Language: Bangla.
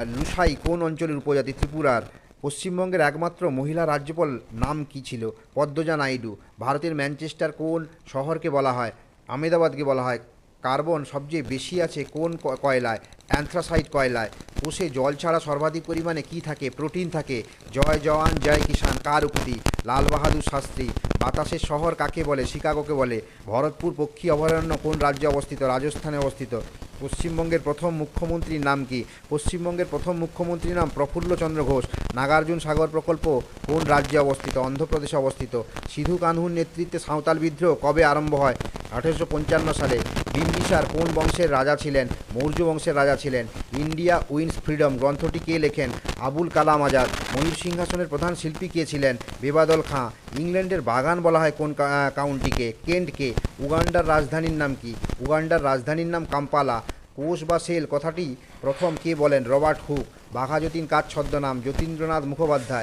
লুসাই কোন অঞ্চলের উপজাতি? ত্রিপুরার। পশ্চিমবঙ্গের একমাত্র মহিলা রাজ্যপাল নাম কি ছিল? পদ্মজা নাইডু। ভারতের ম্যানচেস্টার কোন শহরকে বলা হয়? আহমেদাবাদকে বলা হয়। কার্বন সবচেয়ে বেশি আছে কোন কয়লায়? অ্যান্থ্রাসাইট কয়লায়। কোষে জল ছাড়া সর্বাধিক পরিমাণে কি থাকে? প্রোটিন থাকে। জয় জওয়ান জয় কিষাণ কার উক্তি? লাল বাহাদুর শাস্ত্রী। বাতাসের শহর কাকে বলে? শিকাগোকে বলে। ভরতপুর পক্ষী অভয়ারণ্য কোন রাজ্যে অবস্থিত? রাজস্থানে অবস্থিত। পশ্চিমবঙ্গের প্রথম মুখ্যমন্ত্রীর নাম কি? পশ্চিমবঙ্গের প্রথম মুখ্যমন্ত্রীর নাম প্রফুল্লচন্দ্র ঘোষ। নাগার্জুন সাগর প্রকল্প কোন রাজ্যে অবস্থিত? অন্ধ্রপ্রদেশে অবস্থিত। সিধু কানহুর নেতৃত্বে সাঁওতাল বিদ্রোহ কবে আরম্ভ হয়? 1855 সালে। বিম্বিসার কোন বংশের রাজা ছিলেন? মৌর্য বংশের রাজা ছিলেন। ইন্ডিয়া উইন্স ফ্রিডম গ্রন্থটি কে লেখেন? আবুল কালাম আজাদ। ময়ূর সিংহাসনের প্রধান শিল্পী কে ছিলেন? বেবাদল খাঁ। ইংল্যান্ডের বাগান বলা হয় কোন কাউন্টিকে? কেন্টকে। উগান্ডার রাজধানীর নাম কি? উগান্ডার রাজধানীর নাম কাম্পালা। কোষ বা সেল কথাটি প্রথম কে বলেন? Robert Hooke. বাঘা যতীন কার ছদ্মনাম? যতীন্দ্রনাথ মুখোপাধ্যায়।